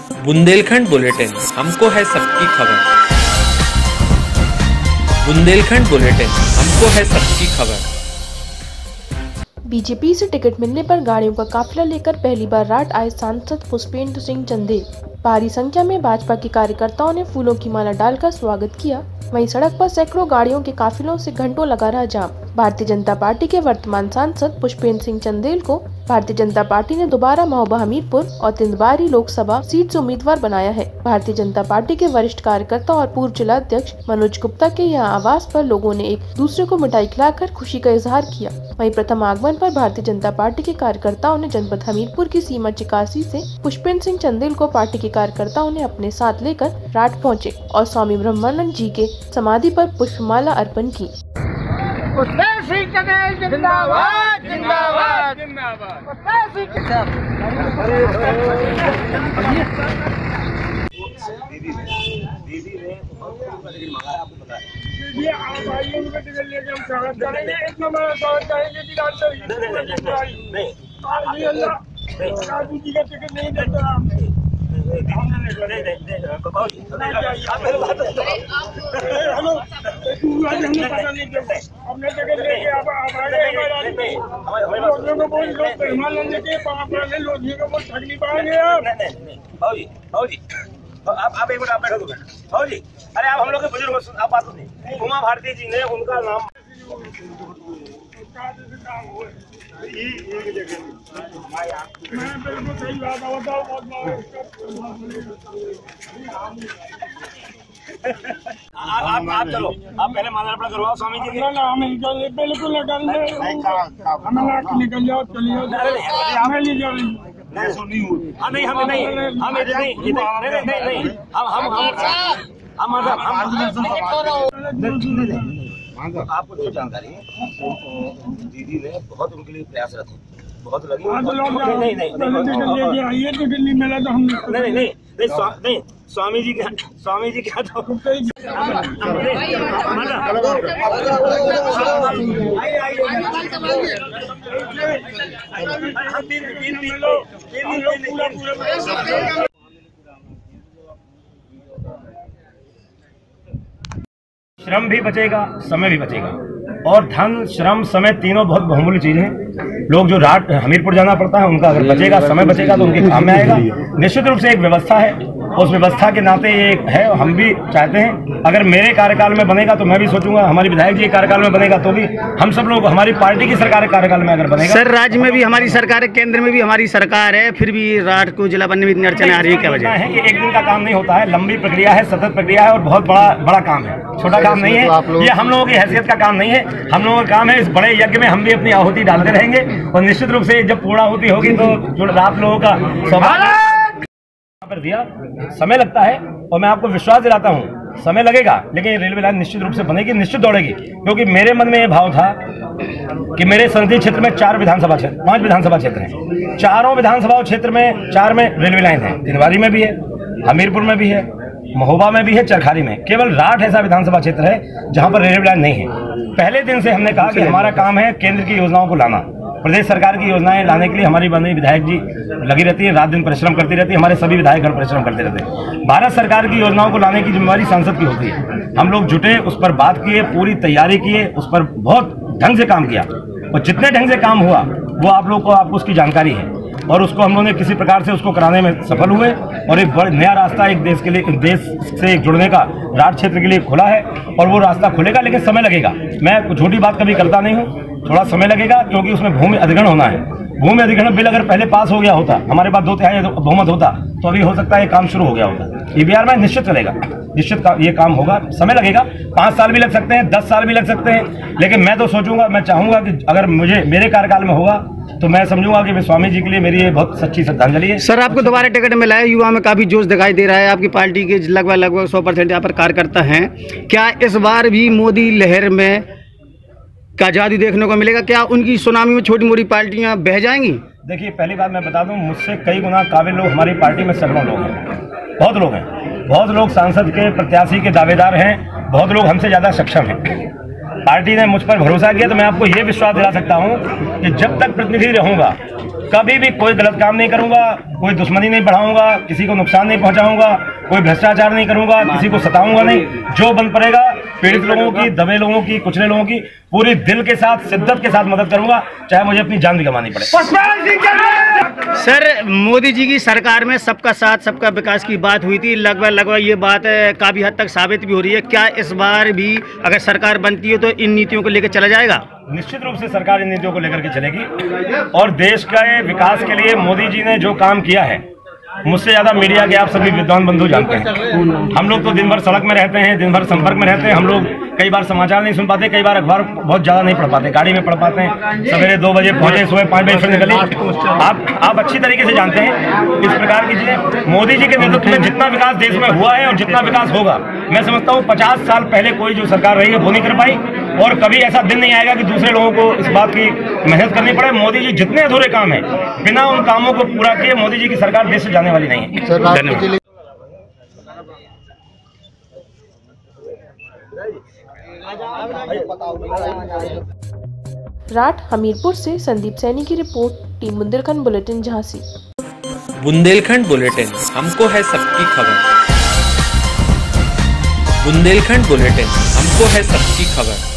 Bundelkhand bulletin, हमको है सबकी खबर। बुंदेलखंड बुलेटिन, हमको है सबकी खबर। बीजेपी से टिकट मिलने पर गाड़ियों का काफिला लेकर पहली बार राट आए सांसद पुष्पेंद्र सिंह चंदेल। भारी संख्या में भाजपा के कार्यकर्ताओं ने फूलों की माला डालकर स्वागत किया। वहीं सड़क पर सैकड़ों गाड़ियों के काफिलों से घंटों लगा रहा जाम। भारतीय जनता पार्टी के वर्तमान सांसद पुष्पेंद्र सिंह चंदेल को भारतीय जनता पार्टी ने दोबारा महोबा हमीरपुर और तिंदवारी लोकसभा सीट से उम्मीदवार बनाया है। भारतीय जनता पार्टी के वरिष्ठ कार्यकर्ता और पूर्व जिला अध्यक्ष मनोज गुप्ता के यहाँ आवास पर लोगों ने एक दूसरे को मिठाई खिलाकर खुशी का इजहार किया। वहीं प्रथम आगमन पर भारतीय जनता पार्टी के कार्यकर्ताओं ने जनपद हमीरपुर की सीमा चिकासी से पुष्पेंद्र सिंह चंदेल को पार्टी के कार्यकर्ताओं ने अपने साथ लेकर राट पहुँचे और स्वामी ब्रह्मानंद जी के समाधि पर पुष्पमाला अर्पण की। पुष्पेंद्र सिंह चंदेल जिंदाबाद जिंदाबाद जिंदाबाद। दीदी ने मंगाया, आपको पता है। ये आप आइए, उनका टिकट लेके हम स्वागत करेंगे। इतना बड़ा स्वागत करेंगे कि राजू जी का टिकट नहीं देता हमने। अपने टिकट लेके आप ठग नहीं पाएंगे आप एक मिनट आप बैठो भाऊ जी। अरे आप हम लोग के बुजुर्ग, आप बात नहीं। उमा भारती जी ने उनका नाम आप चलो, आप पहले माल्यार्पण करवाओ स्वामी जी के। बिल्कुल निकल जाओ, चलिए आपको जो जानकारी है, दीदी ने बहुत उनके लिए प्रयासरत है, बहुत लगी। नहीं मिला तो हम नहीं स्वामी जी क्या तो श्रम भी बचेगा, समय भी बचेगा, और धन श्रम समय तीनों बहुत बहुमूल्य चीजें हैं। लोग जो रात हमीरपुर जाना पड़ता है, उनका अगर बचेगा, समय बचेगा तो उनके काम में आएगा। निश्चित रूप से एक व्यवस्था है, उस व्यवस्था के नाते ये है। हम भी चाहते हैं अगर मेरे कार्यकाल में बनेगा तो मैं भी सोचूंगा, हमारी विधायक जी के कार्यकाल में बनेगा तो भी हम सब लोग, हमारी पार्टी की सरकार के कार्यकाल में अगर बनेगा। सर, राज्य में भी हमारी सरकार है, केंद्र में भी हमारी सरकार है, फिर भी रात को जिला बनने में इतनी अड़चने आ रही है, क्या वजह है? ये एक दिन का काम नहीं होता है, लंबी प्रक्रिया है, सतत प्रक्रिया है और बहुत बड़ा काम है, छोटा काम नहीं है। ये हम लोगों की हैसियत का काम नहीं है, हम लोगों का काम है। इस बड़े यज्ञ में हम भी अपनी आहुति डालते रहेंगे और निश्चित रूप से जब पूर्णाहुति होगी तो जो आप लोगों का सौभाग्य पर दिया। समय लगता है और मैं आपको विश्वास दिलाता हूँ समय लगेगा, लेकिन ये रेलवे लाइन निश्चित रूप से बनेगी, निश्चित दौड़ेगी। क्योंकि मेरे मन में ये भाव था कि मेरे संसदीय क्षेत्र में 5 विधानसभा क्षेत्र हैं। चारों विधानसभा क्षेत्र में 4 में रेलवे लाइन है। तिंदवारी में भी है, हमीरपुर में भी है, महोबा में भी है, चरखारी में। केवल राठ ऐसा विधानसभा क्षेत्र है जहां पर रेलवे लाइन नहीं है। पहले दिन से हमने कहा कि हमारा काम है केंद्र की योजनाओं को लाना, प्रदेश सरकार की योजनाएं लाने के लिए हमारी बंदी विधायक जी लगी रहती है, रात दिन परिश्रम करती रहती है, हमारे सभी विधायकगण परिश्रम करते रहते हैं। भारत सरकार की योजनाओं को लाने की जिम्मेवारी सांसद की होती है। हम लोग जुटे, उस पर बात किए, पूरी तैयारी किए, उस पर बहुत ढंग से काम किया और जितने ढंग से काम हुआ वो आपको उसकी जानकारी है और उसको हम लोगों ने किसी प्रकार से उसको कराने में सफल हुए और एक बड़ा नया रास्ता एक देश के लिए, देश से जुड़ने का राठ क्षेत्र के लिए खुला है और वो रास्ता खुलेगा, लेकिन समय लगेगा। मैं झूठी बात कभी करता नहीं हूँ, थोड़ा समय लगेगा क्योंकि उसमें भूमि अधिग्रहण होना है। भूमि अधिग्रहण बिल अगर पहले पास हो गया होता, हमारे पास 2/3 बहुमत होता तो अभी हो सकता है ये काम शुरू हो गया होता। ईवीआर में निश्चित चलेगा, निश्चित ये काम होगा। समय लगेगा, 5 साल भी लग सकते हैं, 10 साल भी लग सकते हैं, लेकिन मैं तो सोचूंगा, मैं चाहूंगा कि अगर मेरे कार्यकाल में होगा तो मैं समझूंगा कि स्वामी जी के लिए मेरी ये बहुत सच्ची श्रद्धांजलि है। सर, आपको दोबारा टिकट मिला है, युवा में काफी जोश दिखाई दे रहा है, आपकी पार्टी के लगभग 100% यहाँ पर कार्यकर्ता हैं। क्या इस बार भी मोदी लहर में का आजादी देखने को मिलेगा? क्या उनकी सुनामी में छोटी मोटी पार्टियां बह जाएंगी? देखिए, पहली बात मैं बता दूं, मुझसे कई गुना काबिल लोग हमारी पार्टी में सैकड़ों लोग हैं, बहुत लोग सांसद के प्रत्याशी के दावेदार हैं, बहुत लोग हमसे ज़्यादा सक्षम हैं। पार्टी ने मुझ पर भरोसा किया तो मैं आपको ये विश्वास दिला सकता हूं कि जब तक प्रतिनिधि रहूंगा कभी भी कोई गलत काम नहीं करूंगा, कोई दुश्मनी नहीं बढ़ाऊंगा, किसी को नुकसान नहीं पहुंचाऊंगा, कोई भ्रष्टाचार नहीं करूंगा, किसी को सताऊंगा नहीं। जो बन पड़ेगा पीड़ित लोगों की, दबे लोगों की, कुचले लोगों की पूरी दिल के साथ, शिद्दत के साथ मदद करूंगा, चाहे मुझे अपनी जान भी गंवानी पड़े। सर, मोदी जी की सरकार में सबका साथ सबका विकास की बात हुई थी, लगभग ये बात काफी हद तक साबित भी हो रही है। क्या इस बार भी अगर सरकार बनती है तो इन नीतियों को लेकर चला जाएगा? निश्चित रूप से सरकार इन नीतियों को लेकर के चलेगी और देश के विकास के लिए मोदी जी ने जो काम किया है, मुझसे ज्यादा मीडिया के आप सभी विद्वान बंधु जानते हैं। हम लोग तो दिन भर सड़क में रहते हैं, दिन भर संपर्क में रहते हैं। हम लोग कई बार समाचार नहीं सुन पाते, कई बार अखबार बहुत ज्यादा नहीं पढ़ पाते, गाड़ी में पढ़ पाते हैं। सवेरे 2 बजे पहुंचे, सुबह 5 बजे फिर निकले। आप अच्छी तरीके से जानते हैं इस प्रकार की चीजें। मोदी जी के नेतृत्व में जितना विकास देश में हुआ है और जितना विकास होगा, मैं समझता हूँ 50 साल पहले कोई जो सरकार रही है वो नहीं कर पाई और कभी ऐसा दिन नहीं आएगा कि दूसरे लोगों को इस बात की मेहनत करनी पड़े। मोदी जी जितने अधूरे काम है, बिना उन कामों को पूरा किए मोदी जी की सरकार देश से जाने वाली नहीं है। धन्यवाद। राठ हमीरपुर से संदीप सैनी की report, team Bundelkhand bulletin Jhansi. Bundelkhand bulletin, हमको है सबकी खबर। बुंदेलखंड बुलेटिन, हमको है सबकी खबर।